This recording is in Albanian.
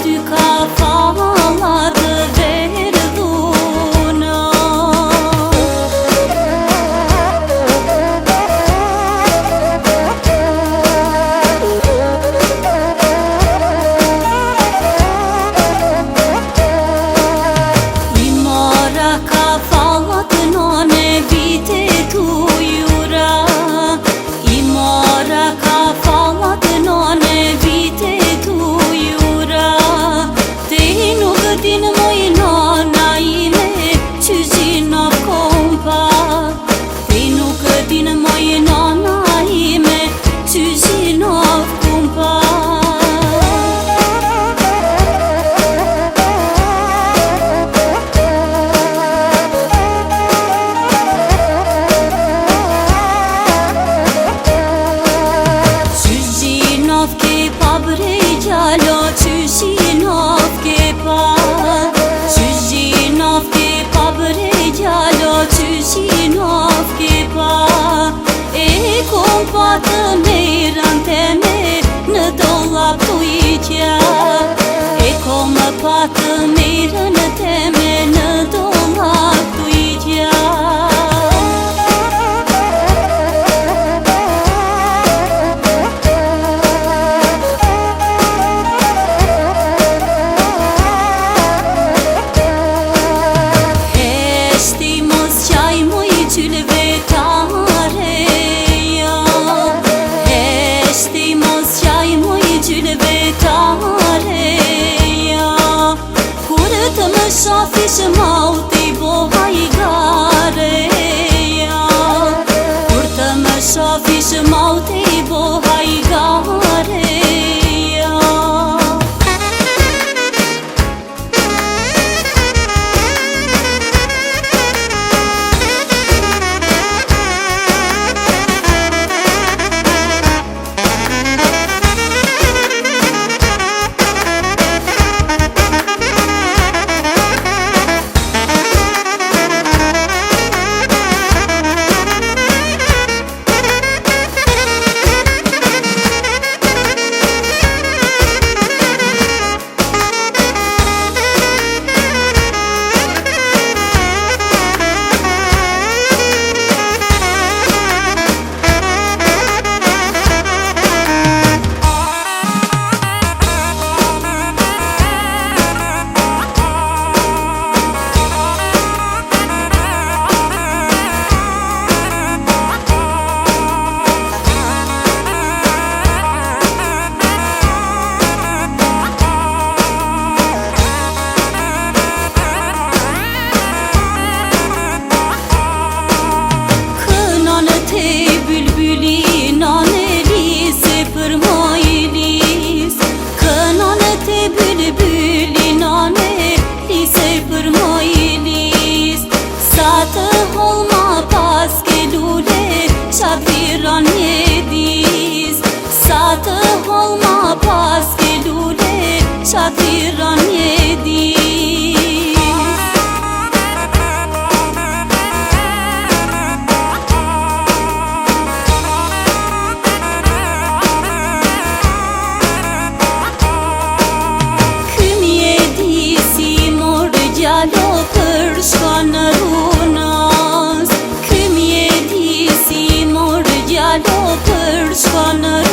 ty ka falla të verdhuna. I mora ka falla të nane vite t'ujura. I mora ka falla të nane vite t'ujura. Te nuk din moj nana ime që gjina kompa. Te nuk din moj nana ime që gjina kompa. Gjalo qyshinov ke pa, qyshinov ke pa bre gjalo qyshinov ke pa. E kom pa të merën teme në dollap tu i tja. E kom pa të merën teme në dollap tu i tja. Shafish mauti boha i gareja. Kur të më shafish mauti boha i gareja. Shafiran jedis, sa të holma pas ke lule, shafiran jedis. Këm jedisi mor gjalo për shkon runas. Këm jedisi mor gjalo për shkon runas.